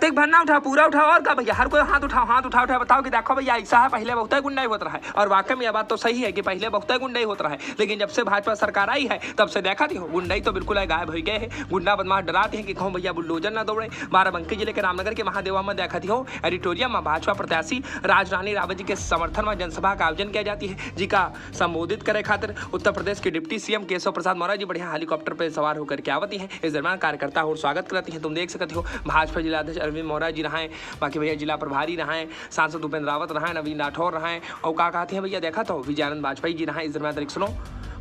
एक भर ना उठाओ, पूरा उठाओ। और क्या भैया, हर कोई हाथ उठाओ, हाथ उठाओ उठाओ, बताओ कि देखो भैया ऐसा है, पहले बहुत गुंडाई होता रहा है। और वाकई में यह बात तो सही है कि पहले बहुत गुंडाई होता रहा है, लेकिन जब से भाजपा सरकार आई है तब से देखा थी गुंडाई तो बिल्कुल गायब हो गए है। गुंडा बदमाश डराते हैं कि कहूँ भैया बुलडोजर ना दौड़े। बाराबंकी जिले के रामनगर के महादेवा में देखा थी हो एडिटोरियम में भाजपा प्रत्याशी राजरानी रावत जी के समर्थन में जनसभा का आयोजन किया जाती है, जी का संबोधित करे खातिर उत्तर प्रदेश के डिप्टी सीएम केशव प्रसाद मौर्य जी बढ़िया हेलीकॉप्टर पर सवार होकर के आवती है। इस दरमियान कार्यकर्ता और स्वागत करती है। तुम देख सकते हो भाजपा जिला अध्यक्ष अरविंद मौर्य जी रहे, बाकी भैया जिला प्रभारी रहे, सांसद उपेंद्र रावत रहे, नवीन राठौर रहे, और का कहते हैं भैया देखा तो विजयानंद वाजपेयी जी रहे। इस दरमियान सुनो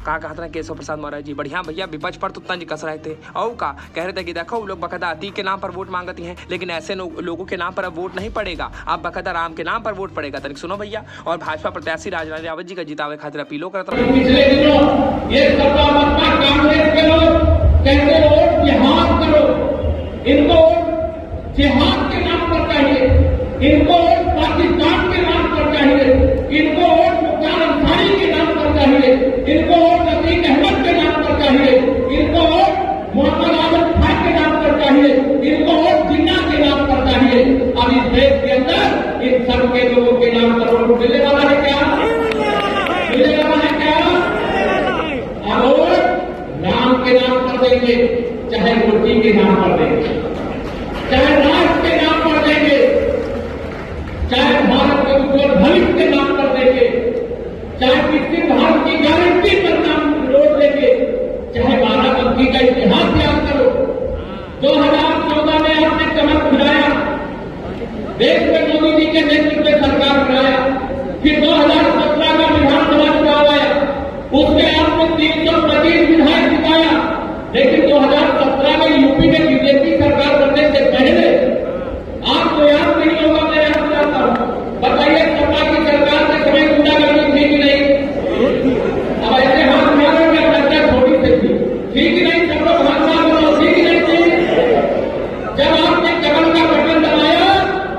का कहते हैं केशव प्रसाद मौर्य जी बढ़िया भैया विपक्ष पर तो तंज कस रहे थे, और का कह रहे थे कि देखो वो लोग बकायदा अति के नाम पर वोट मांगती हैं, लेकिन ऐसे लोगों के नाम पर अब वोट नहीं पड़ेगा, अब बकायदा राम के नाम पर वोट पड़ेगा। तनिक सुनो भैया। और भाजपा प्रत्याशी राजरानी रावत जी का जितावे खातिर अपीलो करता है। पिछले दिनों ये कांग्रेस के लोग कहते वोट जिहाद करो, इनको जिहाद के नाम पर चाहिए, इनको पाकिस्तान के नाम पर चाहिए, इनको मुख्तार अंसारी के नाम पर चाहिए, इनको अतीक अहमद के नाम पर चाहिए, इनको मोहम्मद आजम खान के नाम पर चाहिए, इनको जिन्ना के नाम पर चाहिए। अब इस देश के अंदर इन सब के लोगों के नाम पर वोट मिलने वाला है क्या? मिलने वाला है क्या? और राम के नाम पर देंगे, चाहे रोटी के नाम पर देंगे, चाहे राष्ट्र के नाम पर देंगे, चाहे भारत के उज्जवल भविष्य के नाम पर देंगे, चाहे विकसित भारत की गारंटी पर नाम वोट देंगे, चाहे बाराबंकी का इतिहास याद करो। 2014 में आपने कमल खिलाया, देश में मोदी जी के नेतृत्व में सरकार बनाया, फिर 2017 का विधानसभा चुनाव आया, उसमें आपने 325 विधायक जिताया, लेकिन 2017 में यूपी में बीजेपी सरकार बनने से पहले आपको याद नहीं होगा, मैं याद कराता हूं, बताइए सपा की सरकार के समय गुंडागर्दी थी कि नहीं? अब ऐसे हाथ मारो में चर्चा थोड़ी से थी कि नहीं? सब लोग हाथ मारो, थी कि नहीं थी? जब आपने कमल का बटन दबाया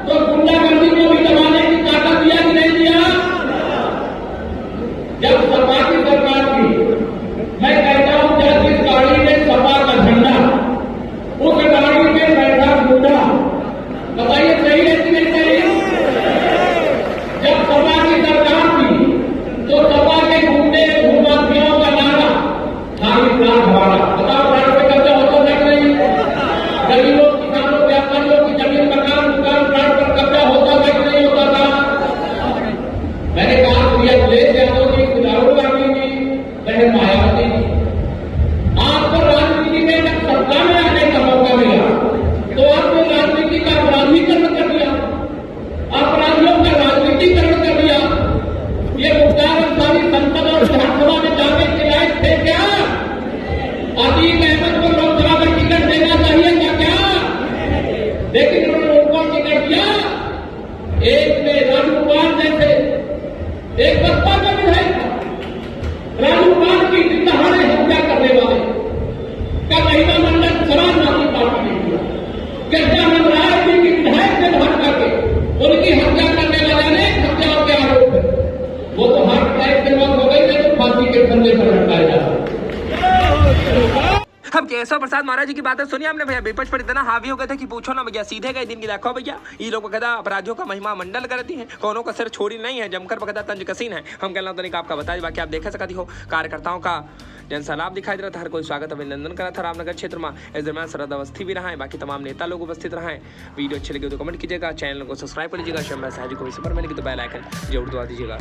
तो गुंडागर्दी को भी दबाने की ताकत दिया कि नहीं दिया? जब सपा की सरकार थी, मैं कहता हूं जब इस गाड़ी में सपा का झंडा, उस गाड़ी में बैठा गुंडा, बताइए सही है कि नहीं सही? जब सपा की सरकार थी तो सपा के गुंडे भूमाफियाओं का नारा खाली प्लाट हमारा, बताओ प्लाट पे कब्जा होता था कि नहीं? गरीबों किसानों व्यापारियों की जमीन मकान दुकान प्लाट पर कब्जा होता था कि नहीं होता था? मैंने कहा अखिलेश यादव जी, राहुल गांधी जी, बहन मायावती जी, आपको राजनीति में जब सत्ता में आने का मौका मिला तो आपने राजनीति का अपराधीकरण कर दिया, अपराधियों का राजनीतिकरण कर दिया। ये मुख्तार अंसारी संसद और विधानसभा में जाने के लायक थे क्या? अतीक अहमद को लोकसभा में टिकट देना चाहिए था क्या? लेकिन उन्होंने उनको टिकट दिया। एक ने राजकुमार जैसे एक बसपा का विधायक था, राजकुमार की दिनदहाड़े हत्या करने वाले का महिला मंडल समाजवादी पार्टी ने किया। गजानंद राय जी की विधायक से बाहर करके उनकी हत्या करने वाले ने हत्याओं के आरोप है, वो तो हार्ट अटैक से मौत हो गई है, तो फांसी के फंदे पर लटकाया जा रहा है। हम केशव प्रसाद मौर्य जी की बातें सुनी हमने भैया, विपक्ष पर इतना हावी हो गए थे कि पूछो ना भैया। सीधे गए दिन की देखो भैया, ये लोग कहता अपराधियों का महिमा मंडल करती है, कोनो का सिर छोड़ी नहीं है, जमकर बकदा तंज कसीन है। हम कहना तो नहीं आपका बता, बाकी आप देख सकती हो कार्यकर्ताओं का जनसैलाब दिखाई दे रहा था, हर कोई स्वागत अभिनंदन करा था रामनगर क्षेत्र में। इस दरमियान शरद अवस्थी भी रहा है, बाकी तमाम नेता लोग उपस्थित रहे। वीडियो अच्छी लगी तो कमेंट कीजिएगा, चैनल को सब्सक्राइब कर लीजिएगा, शम्मा साहजी को इसी पर मैंने की तो बेल आइकन जरूर दबा दीजिएगा।